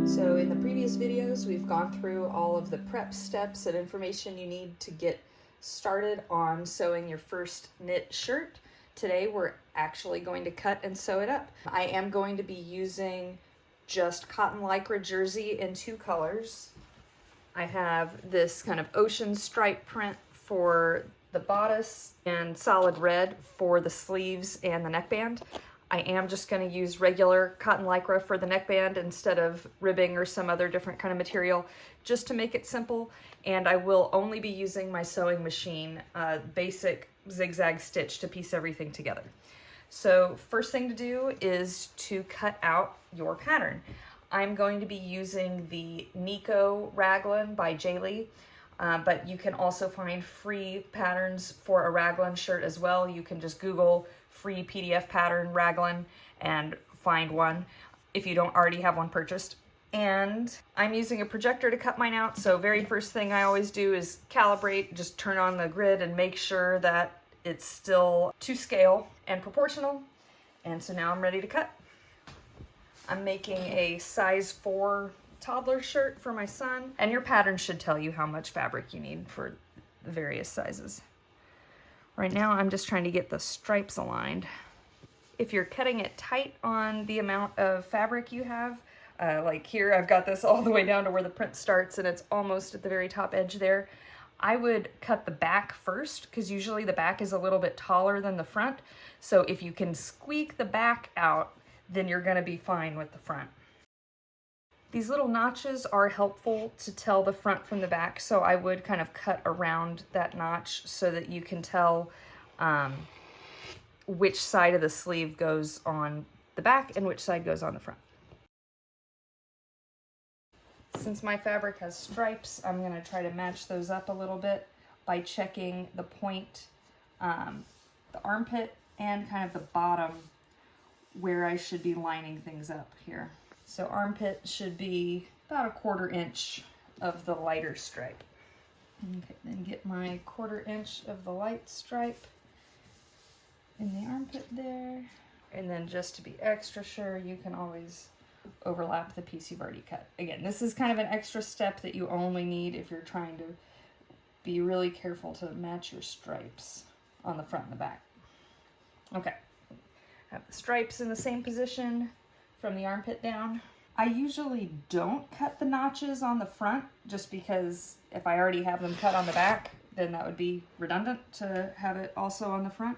So in the previous videos, we've gone through all of the prep steps and information you need to get started on sewing your first knit shirt. Today we're actually going to cut and sew it up. I am going to be using just cotton lycra jersey in 2 colors. I have this kind of ocean stripe print for the bodice and solid red for the sleeves and the neckband. I am just going to use regular cotton lycra for the neckband instead of ribbing or some other different kind of material, just to make it simple. And I will only be using my sewing machine, basic zigzag stitch, to piece everything together. So first thing to do is to cut out your pattern. I'm going to be using the Nico Raglan by Jaylee, but you can also find free patterns for a Raglan shirt as well. You can just Google free PDF pattern Raglan and find one if you don't already have one purchased. And I'm using a projector to cut mine out, so very first thing I always do is calibrate, just turn on the grid and make sure that it's still to scale and proportional. And so now I'm ready to cut. I'm making a size 4 toddler shirt for my son, and your pattern should tell you how much fabric you need for the various sizes. Right now I'm just trying to get the stripes aligned. If you're cutting it tight on the amount of fabric you have, like here I've got this all the way down to where the print starts and it's almost at the very top edge there, I would cut the back first, because usually the back is a little bit taller than the front. So if you can squeak the back out, then you're going to be fine with the front. These little notches are helpful to tell the front from the back, so I would kind of cut around that notch so that you can tell which side of the sleeve goes on the back and which side goes on the front. Since my fabric has stripes, I'm going to try to match those up a little bit by checking the point, the armpit, and kind of the bottom where I should be lining things up here. So armpit should be about 1/4 inch of the lighter stripe. Okay, then get my 1/4 inch of the light stripe in the armpit there. And then just to be extra sure, you can always overlap the piece you've already cut. Again, this is kind of an extra step that you only need if you're trying to be really careful to match your stripes on the front and the back. Okay, have the stripes in the same position from the armpit down. I usually don't cut the notches on the front, just because if I already have them cut on the back, then that would be redundant to have it also on the front.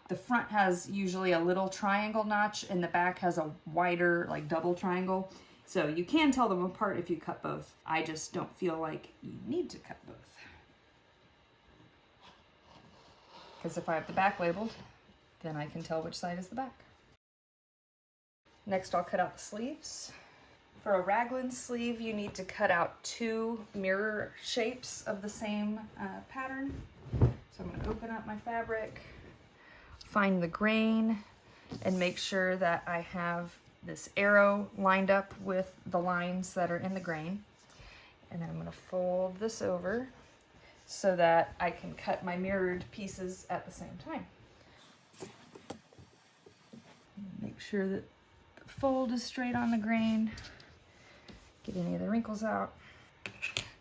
The front has usually a little triangle notch and the back has a wider, like, double triangle. So you can tell them apart if you cut both. I just don't feel like you need to cut both, because if I have the back labeled, then I can tell which side is the back. Next, I'll cut out the sleeves. For a Raglan sleeve, you need to cut out 2 mirror shapes of the same pattern. So I'm going to open up my fabric, find the grain, and make sure that I have this arrow lined up with the lines that are in the grain. And then I'm going to fold this over so that I can cut my mirrored pieces at the same time. Make sure that the fold is straight on the grain. Get any of the wrinkles out.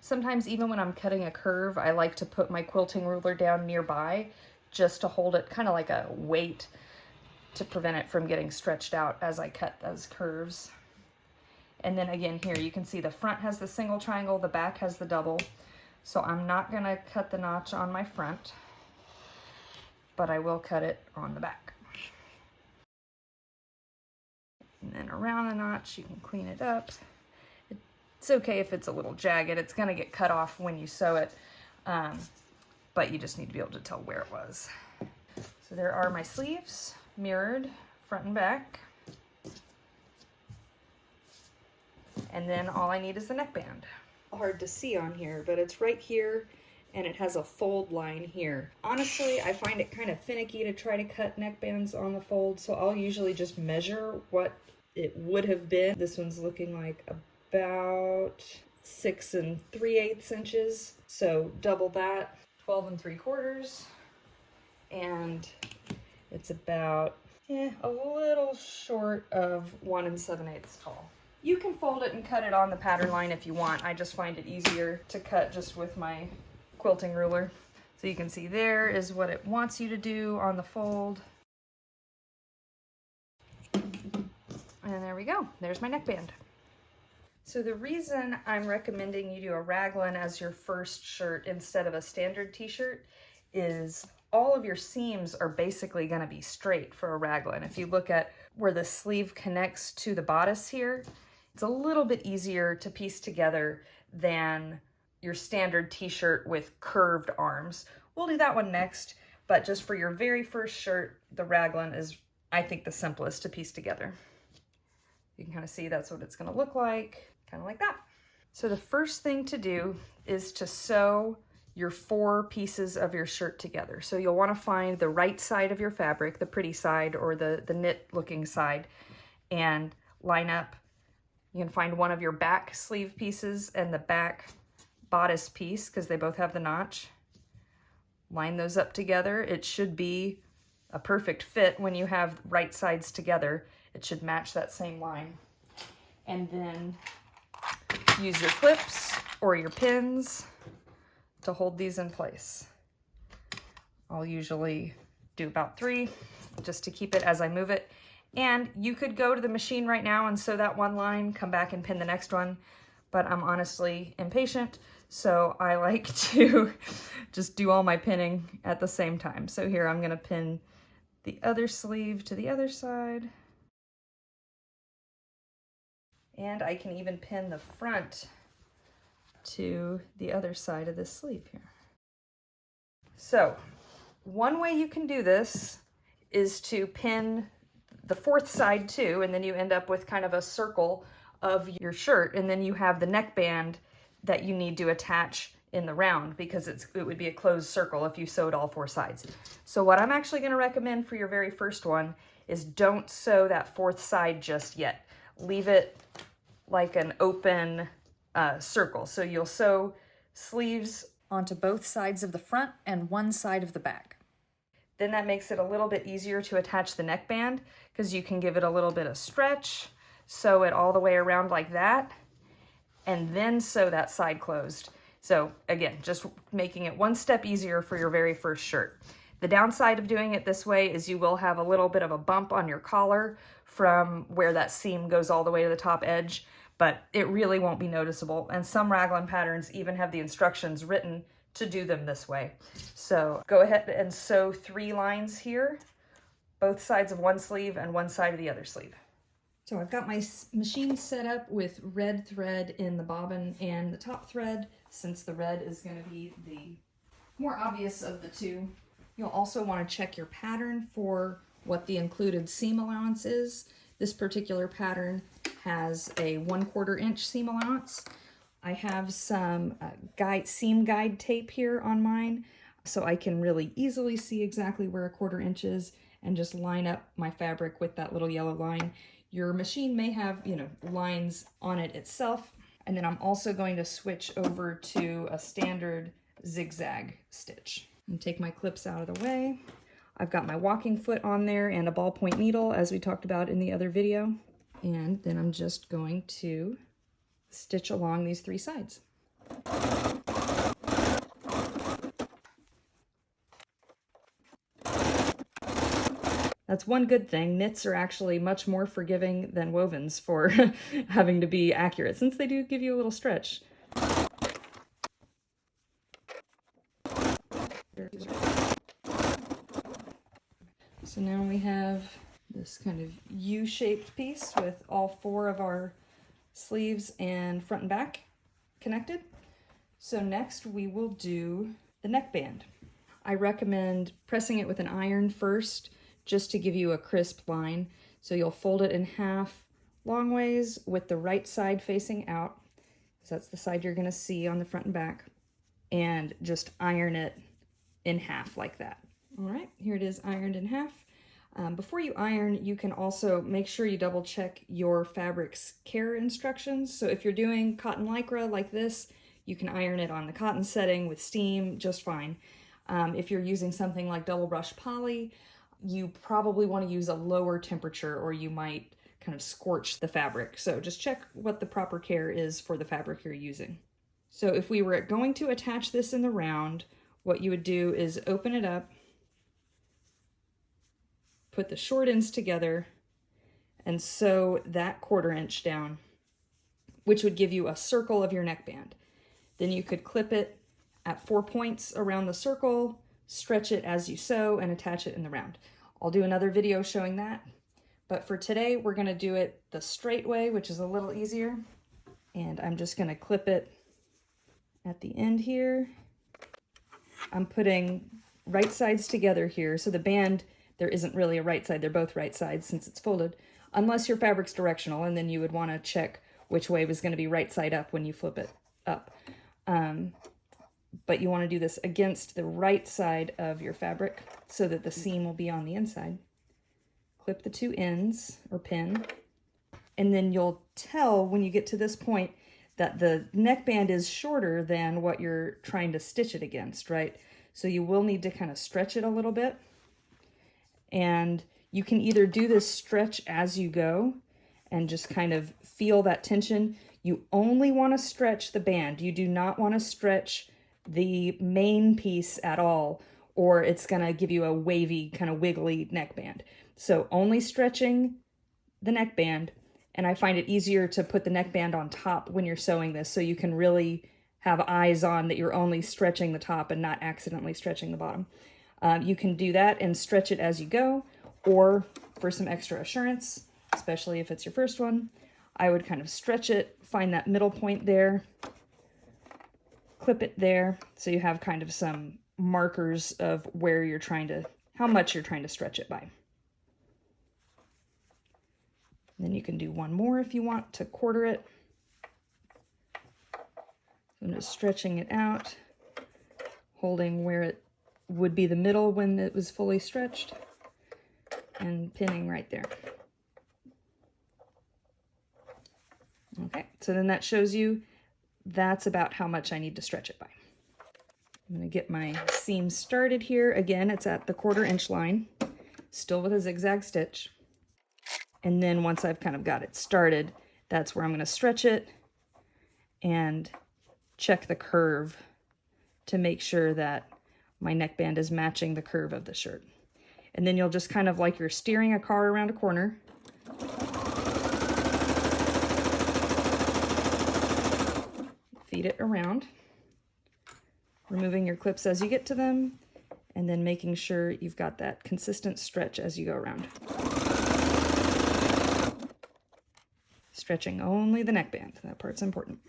Sometimes even when I'm cutting a curve, I like to put my quilting ruler down nearby just to hold it kind of like a weight to prevent it from getting stretched out as I cut those curves. And then again here, you can see the front has the single triangle, the back has the double. So I'm not going to cut the notch on my front, but I will cut it on the back. And then around the notch, you can clean it up. It's okay if it's a little jagged. It's going to get cut off when you sew it, but you just need to be able to tell where it was. So there are my sleeves, mirrored front and back. And then all I need is the neckband. Hard to see on here, but it's right here, and it has a fold line here. Honestly, I find it kind of finicky to try to cut neckbands on the fold, so I'll usually just measure what it would have been. This one's looking like about 6 3/8 inches, so double that, 12 3/4, and it's about a little short of 1 7/8 tall. You can fold it and cut it on the pattern line if you want. I just find it easier to cut just with my quilting ruler. So you can see there is what it wants you to do on the fold. And there we go, there's my neckband. So the reason I'm recommending you do a raglan as your first shirt instead of a standard t-shirt is all of your seams are basically gonna be straight for a raglan. If you look at where the sleeve connects to the bodice here, it's a little bit easier to piece together than your standard t-shirt with curved arms. We'll do that one next, but just for your very first shirt, the raglan is, I think, the simplest to piece together. You can kind of see that's what it's gonna look like, kind of like that. So the first thing to do is to sew your 4 pieces of your shirt together. So you'll wanna find the right side of your fabric, the pretty side or the knit looking side, and line up. You can find one of your back sleeve pieces and the back bodice piece, because they both have the notch. Line those up together. It should be a perfect fit when you have right sides together. It should match that same line. And then use your clips or your pins to hold these in place. I'll usually do about 3 just to keep it as I move it. And you could go to the machine right now and sew that one line, come back and pin the next one, but I'm honestly impatient, so I like to just do all my pinning at the same time. So here I'm gonna pin the other sleeve to the other side. And I can even pin the front to the other side of this sleeve here. So one way you can do this is to pin the 4th side too, and then you end up with kind of a circle of your shirt, and then you have the neckband that you need to attach in the round, because it would be a closed circle if you sewed all 4 sides. So what I'm actually going to recommend for your very first one is don't sew that 4th side just yet. Leave it like an open circle. So you'll sew sleeves onto both sides of the front and one side of the back. Then that makes it a little bit easier to attach the neckband, because you can give it a little bit of stretch, sew it all the way around like that, and then sew that side closed. So again, just making it one step easier for your very first shirt. The downside of doing it this way is you will have a little bit of a bump on your collar from where that seam goes all the way to the top edge, but it really won't be noticeable. And some raglan patterns even have the instructions written to do them this way. So go ahead and sew 3 lines here, both sides of one sleeve and one side of the other sleeve. So I've got my machine set up with red thread in the bobbin and the top thread, since the red is going to be the more obvious of the 2. You'll also want to check your pattern for what the included seam allowance is. This particular pattern has a 1/4 inch seam allowance. I have some seam guide tape here on mine, so I can really easily see exactly where 1/4 inch is and just line up my fabric with that little yellow line. Your machine may have, lines on it itself. And then I'm also going to switch over to a standard zigzag stitch. And take my clips out of the way. I've got my walking foot on there and a ballpoint needle, as we talked about in the other video. And then I'm just going to stitch along these 3 sides. That's one good thing. Knits are actually much more forgiving than wovens for having to be accurate, since they do give you a little stretch. So now we have this kind of U-shaped piece with all 4 of our sleeves and front and back connected. So next we will do the neckband. I recommend pressing it with an iron first, just to give you a crisp line. So you'll fold it in half long ways with the right side facing out, so that's the side you're gonna see on the front and back, and just iron it in half like that. All right, here it is ironed in half. Before you iron, you can also make sure you double check your fabric's care instructions. So if you're doing cotton lycra like this, you can iron it on the cotton setting with steam just fine. If you're using something like double brush poly, you probably want to use a lower temperature, or you might kind of scorch the fabric. So just check what the proper care is for the fabric you're using. So if we were going to attach this in the round, what you would do is open it up, put the short ends together, and sew that 1/4 inch down, which would give you a circle of your neckband. Then you could clip it at 4 points around the circle, stretch it as you sew, and attach it in the round. I'll do another video showing that, but for today we're going to do it the straight way, which is a little easier. And I'm just going to clip it at the end here. I'm putting right sides together here, so the band, there isn't really a right side, they're both right sides since it's folded, unless your fabric's directional, and then you would want to check which way was going to be right side up when you flip it up. But you want to do this against the right side of your fabric so that the seam will be on the inside. Clip the 2 ends, or pin, and then you'll tell when you get to this point that the neckband is shorter than what you're trying to stitch it against, right? So you will need to kind of stretch it a little bit. And you can either do this stretch as you go and just kind of feel that tension. You only want to stretch the band. You do not want to stretch the main piece at all, or it's going to give you a wavy, kind of wiggly neckband. So only stretching the neckband. And I find it easier to put the neckband on top when you're sewing this, so you can really have eyes on that you're only stretching the top and not accidentally stretching the bottom. You can do that and stretch it as you go, or for some extra assurance, especially if it's your first one, I would kind of stretch it, find that middle point there, clip it there, so you have kind of some markers of where you're trying to, how much you're trying to stretch it by. Then you can do one more if you want to 1/4 it. So I'm just stretching it out, holding where it would be the middle when it was fully stretched, and pinning right there. Okay, so then that shows you that's about how much I need to stretch it by. I'm going to get my seam started here. Again, it's at the 1/4 inch line, still with a zigzag stitch. And then once I've kind of got it started, that's where I'm going to stretch it and check the curve to make sure that my neckband is matching the curve of the shirt. And then you'll just kind of, like you're steering a car around a corner, feed it around, removing your clips as you get to them, and then making sure you've got that consistent stretch as you go around. Stretching only the neckband. That part's important.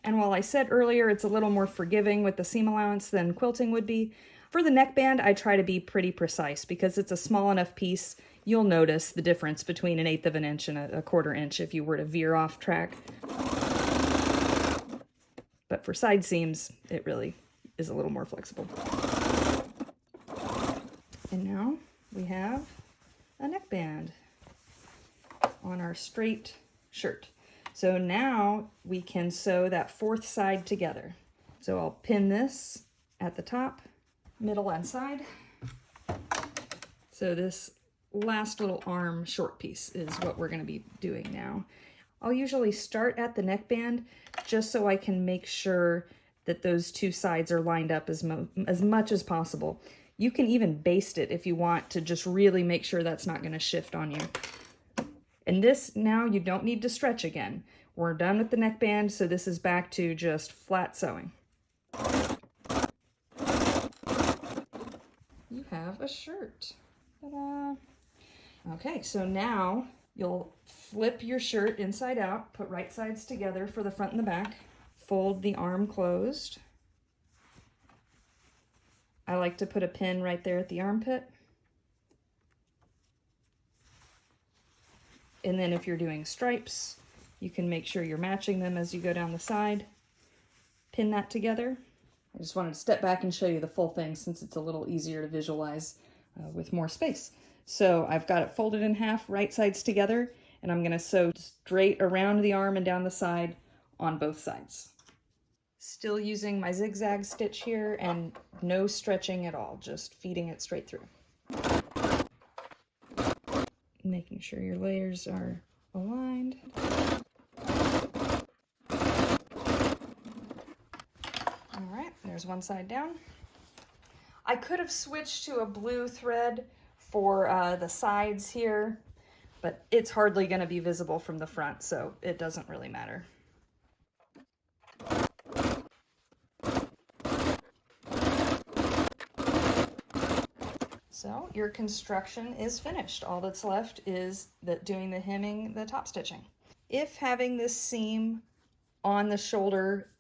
And while I said earlier it's a little more forgiving with the seam allowance than quilting would be, for the neckband I try to be pretty precise because it's a small enough piece. You'll notice the difference between 1/8 of an inch and a 1/4 inch if you were to veer off track. But for side seams, it really is a little more flexible. And now we have a neckband on our straight shirt. So now we can sew that 4th side together. So I'll pin this at the top, middle, and side. So this last little arm short piece is what we're going to be doing now. I'll usually start at the neckband just so I can make sure that those 2 sides are lined up as much as possible. You can even baste it if you want to just really make sure that's not going to shift on you. And this, now you don't need to stretch again. We're done with the neckband, so this is back to just flat sewing. You have a shirt. Ta-da! Okay, so now you'll flip your shirt inside out, put right sides together for the front and the back, fold the arm closed. I like to put a pin right there at the armpit. And then if you're doing stripes, you can make sure you're matching them as you go down the side. Pin that together. I just wanted to step back and show you the full thing since it's a little easier to visualize with more space. So I've got it folded in half, right sides together, and I'm going to sew straight around the arm and down the side on both sides. Still using my zigzag stitch here and no stretching at all, just feeding it straight through. making sure your layers are aligned. All right, there's one side down. I could have switched to a blue thread for the sides here, but it's hardly going to be visible from the front, so it doesn't really matter. So your construction is finished. All that's left is doing the hemming, the top stitching. If having this seam on the shoulder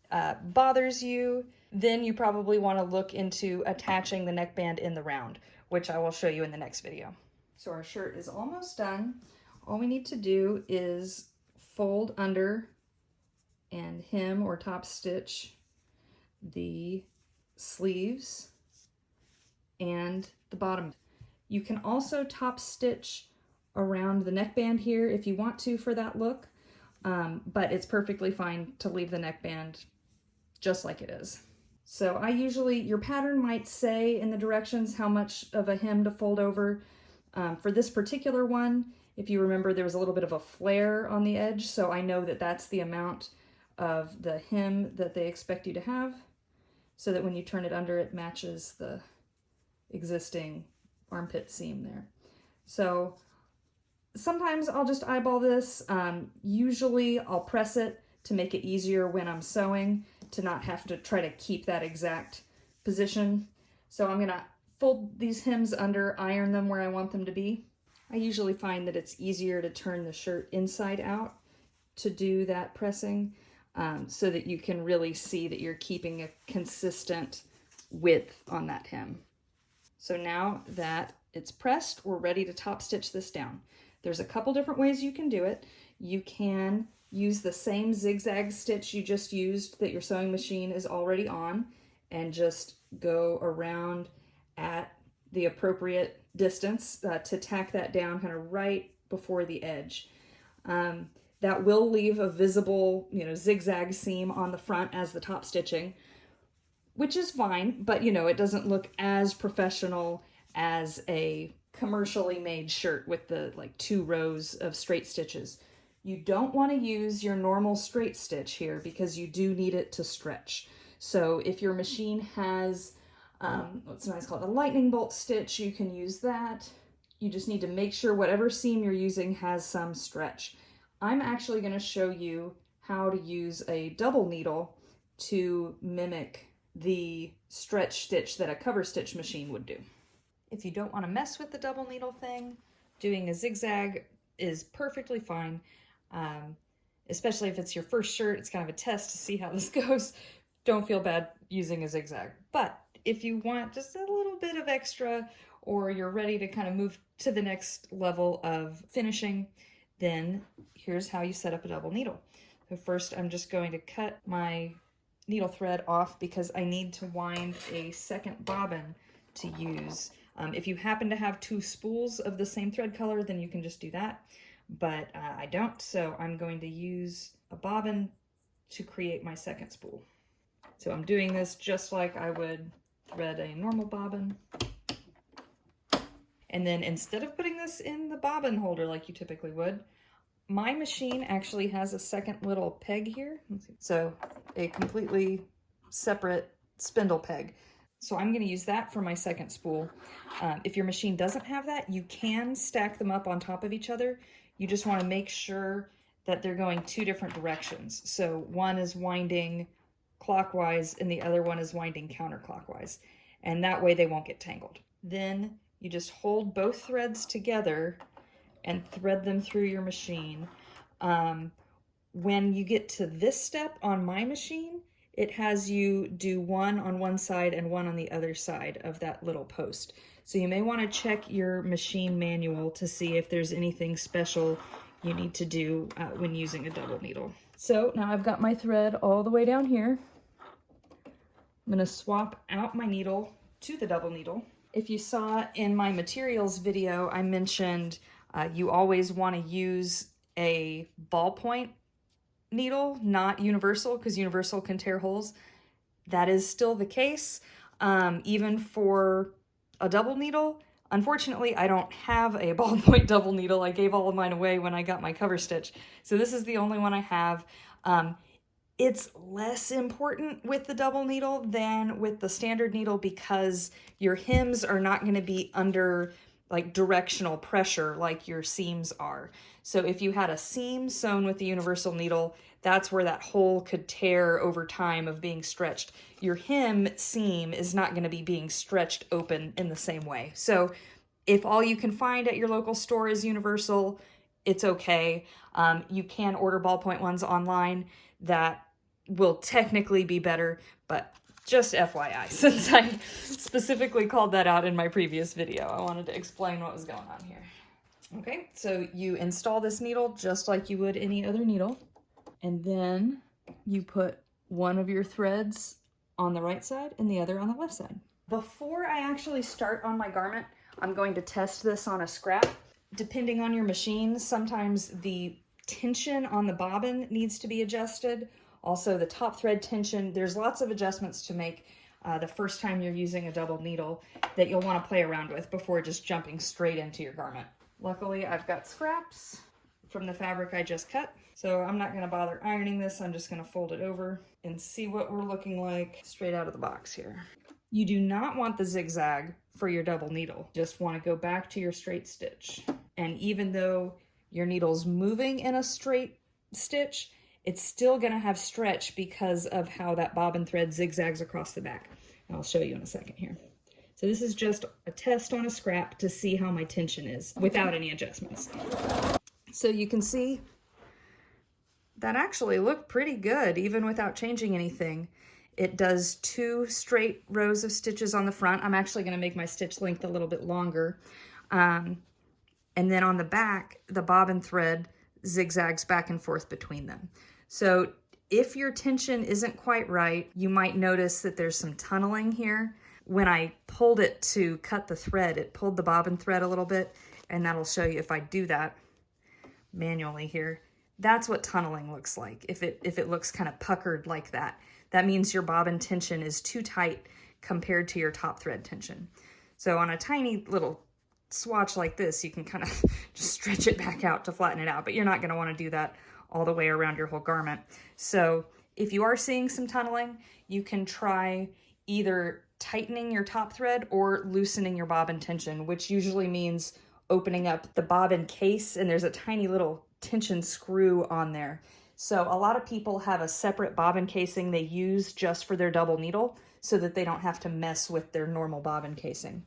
bothers you, then you probably want to look into attaching the neckband in the round, which I will show you in the next video. So our shirt is almost done. All we need to do is fold under and hem or top stitch the sleeves and the bottom. You can also top stitch around the neckband here if you want to for that look, but it's perfectly fine to leave the neckband just like it is. So I usually, your pattern might say in the directions how much of a hem to fold over. For this particular one, if you remember, there was a little bit of a flare on the edge, so I know that that's the amount of the hem that they expect you to have, so that when you turn it under, it matches the existing armpit seam there. So sometimes I'll just eyeball this. Usually I'll press it to make it easier when I'm sewing, to not have to try to keep that exact position. So I'm gonna fold these hems under, iron them where I want them to be. I usually find that it's easier to turn the shirt inside out to do that pressing, so that you can really see that you're keeping a consistent width on that hem. So now that it's pressed, we're ready to top stitch this down. There's a couple different ways you can do it. You can use the same zigzag stitch you just used that your sewing machine is already on, and just go around at the appropriate distance to tack that down kind of right before the edge. That will leave a visible, zigzag seam on the front as the top stitching, which is fine, but it doesn't look as professional as a commercially made shirt with the 2 rows of straight stitches. You don't want to use your normal straight stitch here because you do need it to stretch. So if your machine has what's nice called a lightning bolt stitch, you can use that. You just need to make sure whatever seam you're using has some stretch. I'm actually going to show you how to use a double needle to mimic the stretch stitch that a cover stitch machine would do. If you don't want to mess with the double needle thing, doing a zigzag is perfectly fine. Especially if it's your first shirt, it's kind of a test to see how this goes. Don't feel bad using a zigzag. But if you want just a little bit of extra, or you're ready to kind of move to the next level of finishing, then here's how you set up a double needle. So first I'm just going to cut my needle thread off because I need to wind a second bobbin to use. If you happen to have 2 spools of the same thread color, then you can just do that. But I don't, so I'm going to use a bobbin to create my second spool. So I'm doing this just like I would thread a normal bobbin. And then instead of putting this in the bobbin holder like you typically would, my machine actually has a second little peg here. So a completely separate spindle peg. So I'm going to use that for my second spool. If your machine doesn't have that, you can stack them up on top of each other. You just want to make sure that they're going 2 different directions. So one is winding clockwise and the other one is winding counterclockwise. And that way they won't get tangled. Then you just hold both threads together and thread them through your machine. When you get to this step on my machine, it has you do one on one side and one on the other side of that little post. So you may want to check your machine manual to see if there's anything special you need to do when using a double needle. So now I've got my thread all the way down here. I'm going to swap out my needle to the double needle. If you saw in my materials video, I mentioned you always want to use a ballpoint needle, not universal, because universal can tear holes. That is still the case, even for a double needle. Unfortunately, I don't have a ballpoint double needle. I gave all of mine away when I got my cover stitch. So this is the only one I have. It's less important with the double needle than with the standard needle because your hems are not going to be under like directional pressure like your seams are. So if you had a seam sewn with the universal needle, that's where that hole could tear over time of being stretched. Your hem seam is not going to be being stretched open in the same way. So if all you can find at your local store is universal, it's okay. You can order ballpoint ones online that will technically be better, but just FYI, since I specifically called that out in my previous video, I wanted to explain what was going on here. Okay, so you install this needle just like you would any other needle, and then you put one of your threads on the right side and the other on the left side. Before I actually start on my garment, I'm going to test this on a scrap. Depending on your machine, sometimes the tension on the bobbin needs to be adjusted. Also the top thread tension, there's lots of adjustments to make the first time you're using a double needle that you'll want to play around with before just jumping straight into your garment. Luckily, I've got scraps from the fabric I just cut, so I'm not going to bother ironing this. I'm just going to fold it over and see what we're looking like straight out of the box here. You do not want the zigzag for your double needle. Just want to go back to your straight stitch. And even though your needle's moving in a straight stitch, it's still going to have stretch because of how that bobbin thread zigzags across the back. And I'll show you in a second here. So this is just a test on a scrap to see how my tension is without any adjustments. So you can see that actually looked pretty good even without changing anything. It does 2 straight rows of stitches on the front. I'm actually going to make my stitch length a little bit longer. And then on the back, the bobbin thread zigzags back and forth between them. So if your tension isn't quite right, you might notice that there's some tunneling here. When I pulled it to cut the thread, it pulled the bobbin thread a little bit, and that'll show you if I do that manually here. That's what tunneling looks like. If it looks kind of puckered like that, that means your bobbin tension is too tight compared to your top thread tension. So on a tiny little swatch like this, you can kind of just stretch it back out to flatten it out, but you're not going to want to do that all the way around your whole garment. So if you are seeing some tunneling, you can try either tightening your top thread or loosening your bobbin tension, which usually means opening up the bobbin case, and there's a tiny little tension screw on there. So a lot of people have a separate bobbin casing they use just for their double needle so that they don't have to mess with their normal bobbin casing.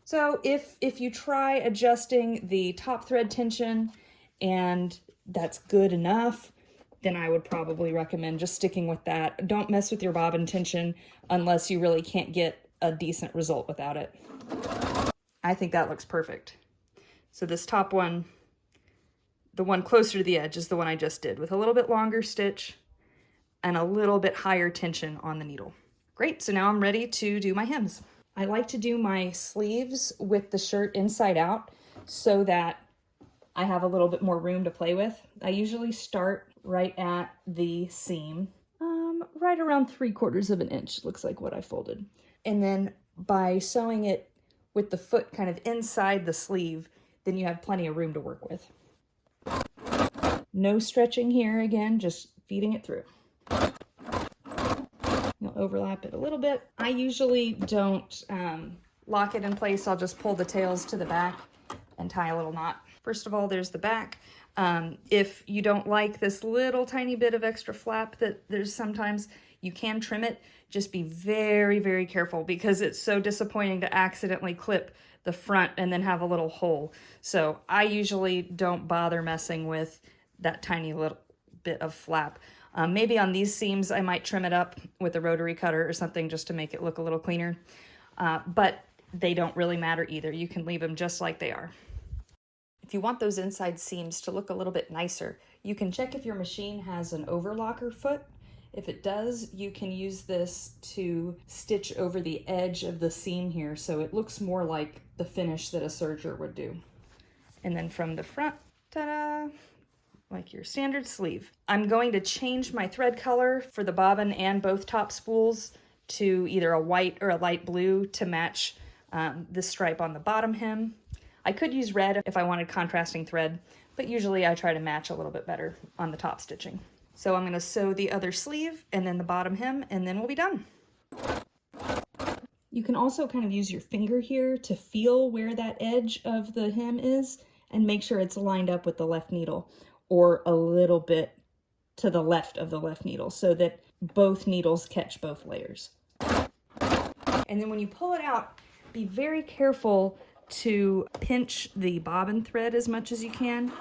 So if you try adjusting the top thread tension and that's good enough, then I would probably recommend just sticking with that. Don't mess with your bobbin tension unless you really can't get a decent result without it. I think that looks perfect. So this top one, the one closer to the edge, is the one I just did with a little bit longer stitch and a little bit higher tension on the needle. Great, so now I'm ready to do my hems. I like to do my sleeves with the shirt inside out so that I have a little bit more room to play with. I usually start right at the seam, right around 3/4 of an inch, looks like what I folded. And then by sewing it with the foot kind of inside the sleeve, then you have plenty of room to work with. No stretching here, again, just feeding it through. You'll overlap it a little bit. I usually don't lock it in place. I'll just pull the tails to the back and tie a little knot. First of all, there's the back. If you don't like this little tiny bit of extra flap that there's sometimes, you can trim it. Just be very, very careful because it's so disappointing to accidentally clip the front and then have a little hole. So I usually don't bother messing with that tiny little bit of flap. Maybe on these seams, I might trim it up with a rotary cutter or something just to make it look a little cleaner. But they don't really matter either. You can leave them just like they are. If you want those inside seams to look a little bit nicer, you can check if your machine has an overlocker foot. If it does, you can use this to stitch over the edge of the seam here so it looks more like the finish that a serger would do. And then from the front, ta-da, like your standard sleeve. I'm going to change my thread color for the bobbin and both top spools to either a white or a light blue to match this stripe on the bottom hem. I could use red if I wanted contrasting thread, but usually I try to match a little bit better on the top stitching. So I'm going to sew the other sleeve and then the bottom hem, and then we'll be done. You can also kind of use your finger here to feel where that edge of the hem is and make sure it's lined up with the left needle, or a little bit to the left of the left needle, so that both needles catch both layers. And then when you pull it out, be very careful to pinch the bobbin thread as much as you can,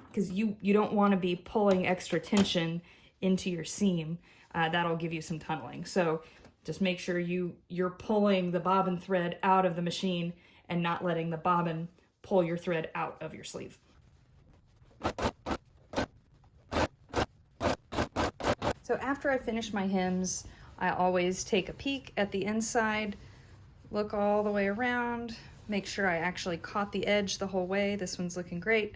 because you don't want to be pulling extra tension into your seam. That'll give you some tunneling. So just make sure you're pulling the bobbin thread out of the machine and not letting the bobbin pull your thread out of your sleeve. So after I finish my hems, I always take a peek at the inside, look all the way around, make sure I actually caught the edge the whole way. This one's looking great.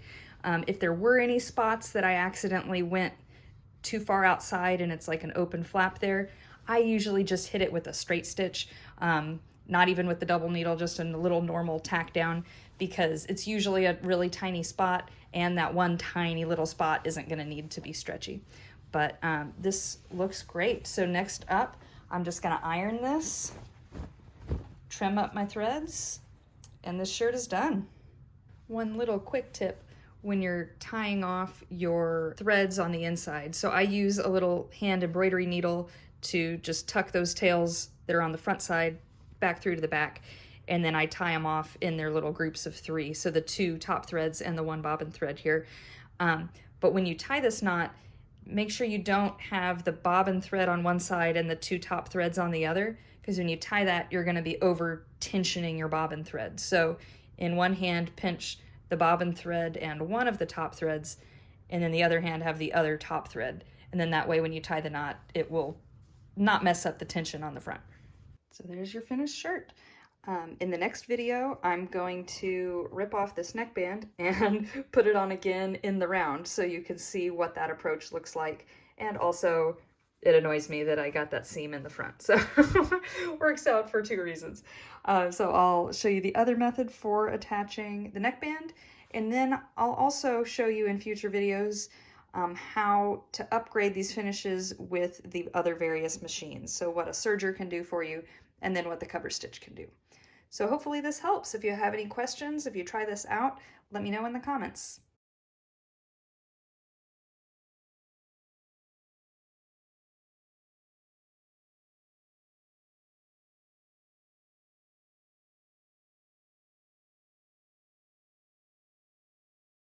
If there were any spots that I accidentally went too far outside and it's like an open flap there, I usually just hit it with a straight stitch, not even with the double needle, just in a little normal tack down, because it's usually a really tiny spot and that one tiny little spot isn't going to need to be stretchy. But this looks great. So next up, I'm just going to iron this, trim up my threads, and this shirt is done. One little quick tip when you're tying off your threads on the inside. So I use a little hand embroidery needle to just tuck those tails that are on the front side back through to the back, and then I tie them off in their little groups of 3, so the 2 top threads and the 1 bobbin thread here. But when you tie this knot, make sure you don't have the bobbin thread on one side and the 2 top threads on the other, because when you tie that, you're going to be over tensioning your bobbin thread. So in one hand, pinch the bobbin thread and one of the top threads, and then the other hand have the other top thread. And then that way, when you tie the knot, it will not mess up the tension on the front. So there's your finished shirt. In the next video, I'm going to rip off this neckband and put it on again in the round so you can see what that approach looks like. And also, it annoys me that I got that seam in the front. So works out for 2 reasons. So I'll show you the other method for attaching the neckband, and then I'll also show you in future videos how to upgrade these finishes with the other various machines. So what a serger can do for you, and then what the cover stitch can do. So hopefully this helps. If you have any questions, if you try this out, let me know in the comments.